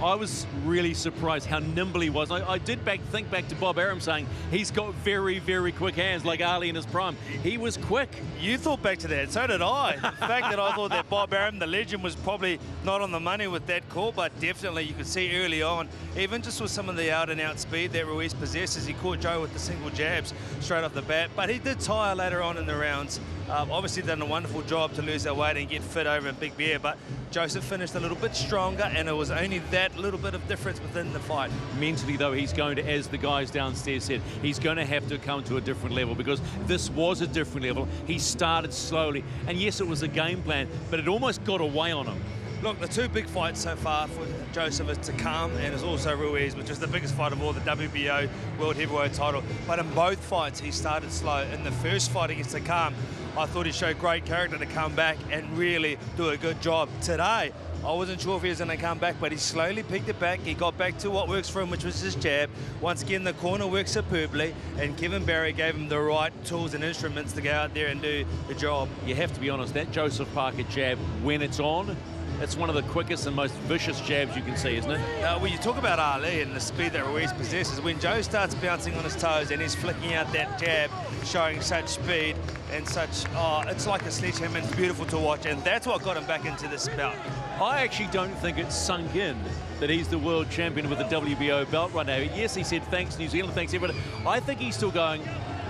Speaker 16: I was really surprised how nimble he was. I did think back to Bob Arum saying he's got very, very quick hands like Ali in his prime. He was quick.
Speaker 7: You thought back to that, so did I. The fact that I thought that Bob Arum, the legend, was probably not on the money with that call, but definitely you could see early on, even just with some of the out-and-out speed that Ruiz possesses, he caught Joe with the single jabs straight off the bat, but he did tire later on in the rounds. Obviously done a wonderful job to lose their weight and get fit over in Big Bear, but Joseph finished a little bit stronger, and it was only that little bit of difference within the fight.
Speaker 16: Mentally, though, he's going to, as the guys downstairs said, he's going to have to come to a different level, because this was a different level. He started slowly, and yes, it was a game plan, but it almost got away on him.
Speaker 7: Look, the two big fights so far for Joseph is Takam and is also Ruiz, which is the biggest fight of all, the WBO World Heavyweight title. But in both fights, he started slow. In the first fight against Takam, I thought he showed great character to come back and really do a good job. Today, I wasn't sure if he was going to come back, but he slowly picked it back. He got back to what works for him, which was his jab. Once again, the corner worked superbly, and Kevin Barry gave him the right tools and instruments to go out there and do the job.
Speaker 16: You have to be honest, that Joseph Parker jab, when it's on, it's one of the quickest and most vicious jabs you can see, isn't it?
Speaker 7: When you talk about Ali and the speed that Ruiz possesses, when Joe starts bouncing on his toes and he's flicking out that jab, showing such speed and such, it's like a sledgehammer. It's beautiful to watch, and that's what got him back into this bout.
Speaker 16: I actually don't think it's sunk in that he's the world champion with the WBO belt right now. Yes, he said thanks New Zealand, thanks everybody. I think he's still going,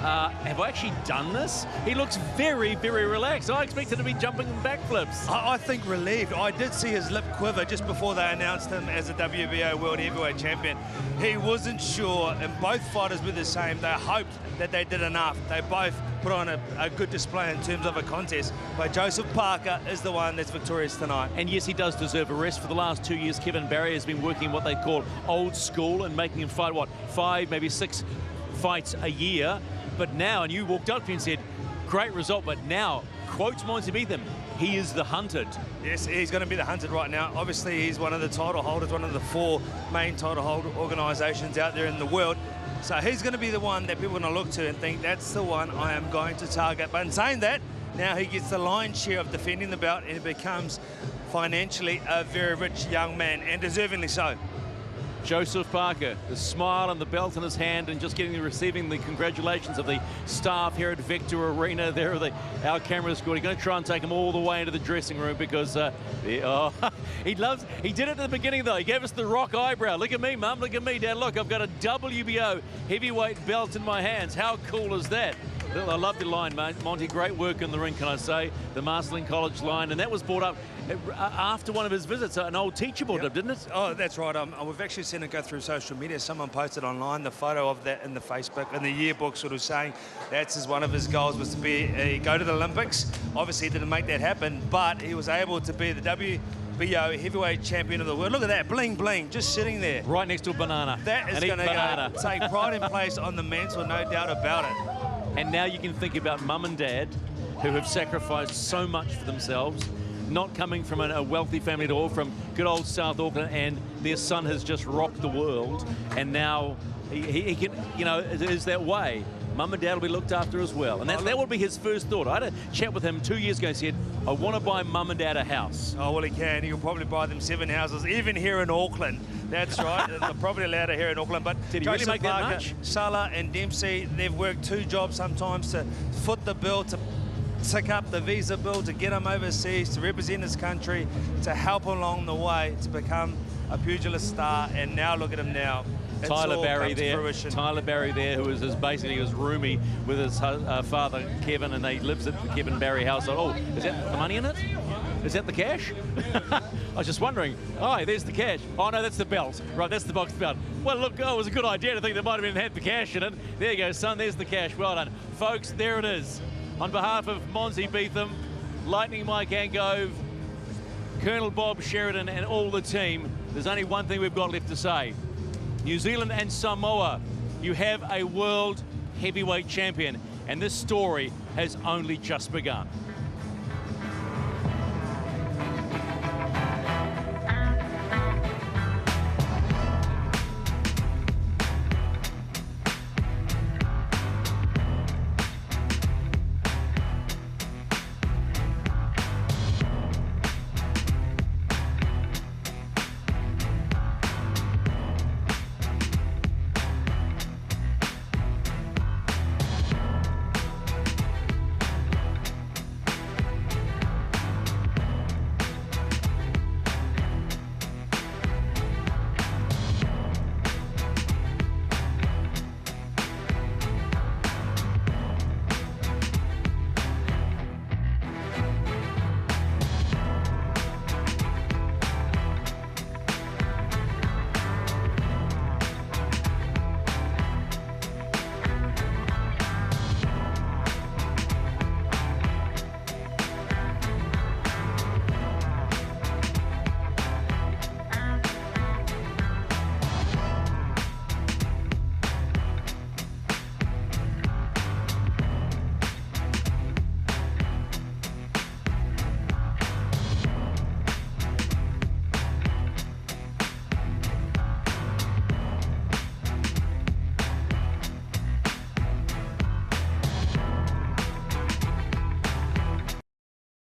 Speaker 16: have I actually done this? He looks very, very relaxed. I expected to be jumping backflips.
Speaker 7: I think relieved. I did see his lip quiver just before they announced him as a WBO World Heavyweight Champion. He wasn't sure, and both fighters were the same. They hoped that they did enough. They both put on a good display in terms of a contest. But Joseph Parker is the one that's victorious tonight.
Speaker 16: And yes, he does deserve a rest. For the last 2 years, Kevin Barry has been working what they call old school and making him fight, what, 5, maybe 6 fights a year. But now, and you walked up to him and said, great result, but now, quotes Monty Beetham, he is the hunted.
Speaker 7: Yes, he's going to be the hunted right now. Obviously, he's one of the title holders, one of the 4 main title holder organisations out there in the world. So he's going to be the one that people are going to look to and think, that's the one I am going to target. But in saying that, now he gets the lion's share of defending the belt, and he becomes financially a very rich young man, and deservingly so.
Speaker 16: Joseph Parker, the smile and the belt in his hand, and just receiving the congratulations of the staff here at Vector Arena. There are our camera squad. He's going to try and take him all the way into the dressing room because he did it at the beginning though. He gave us the rock eyebrow. Look at me, Mum. Look at me, Dad. Look, I've got a WBO heavyweight belt in my hands. How cool is that? I love the line, mate. Monty, great work in the ring, can I say. The Marceline College line, and that was brought up after one of his visits. An old teacher brought it up, didn't it?
Speaker 7: Oh, that's right. We've actually seen it go through social media. Someone posted online the photo of that in the Facebook, in the yearbook, sort of saying that's one of his goals was to go to the Olympics. Obviously, he didn't make that happen, but he was able to be the WBO heavyweight champion of the world. Look at that, bling, bling, just sitting there.
Speaker 16: Right next to a banana.
Speaker 7: That is going to take pride in place on the mantle, no doubt about it.
Speaker 16: And now you can think about Mum and Dad, who have sacrificed so much for themselves, not coming from a wealthy family at all, from good old South Auckland, and their son has just rocked the world, and now he can, you know, it is that way. Mum and Dad will be looked after as well. And that would be his first thought. I had a chat with him 2 years ago. He said, I want to buy Mum and Dad a house.
Speaker 7: Oh, well, he can. He'll probably buy them 7 houses, even here in Auckland. That's right. They're probably allowed to here in Auckland. But
Speaker 16: did he really make that much?
Speaker 7: Salah and Dempsey, they've worked 2 jobs sometimes to foot the bill, to tick up the visa bill, to get him overseas, to represent his country, to help along the way to become a pugilist star. And now look at him now.
Speaker 16: Tyler Barry there, who is basically his roomie with his father Kevin, and he lives at the Kevin Barry household. Oh, is that the money in it? Is that the cash? I was just wondering. Oh, there's the cash. Oh no, that's the belt. Right, that's the box belt. Well, look, it was a good idea to think there might have had the cash in it. There you go, son. There's the cash. Well done, folks. There it is. On behalf of Monty Beetham, Lightning Mike Angove, Colonel Bob Sheridan, and all the team, there's only one thing we've got left to say. New Zealand and Samoa, you have a world heavyweight champion, and this story has only just begun.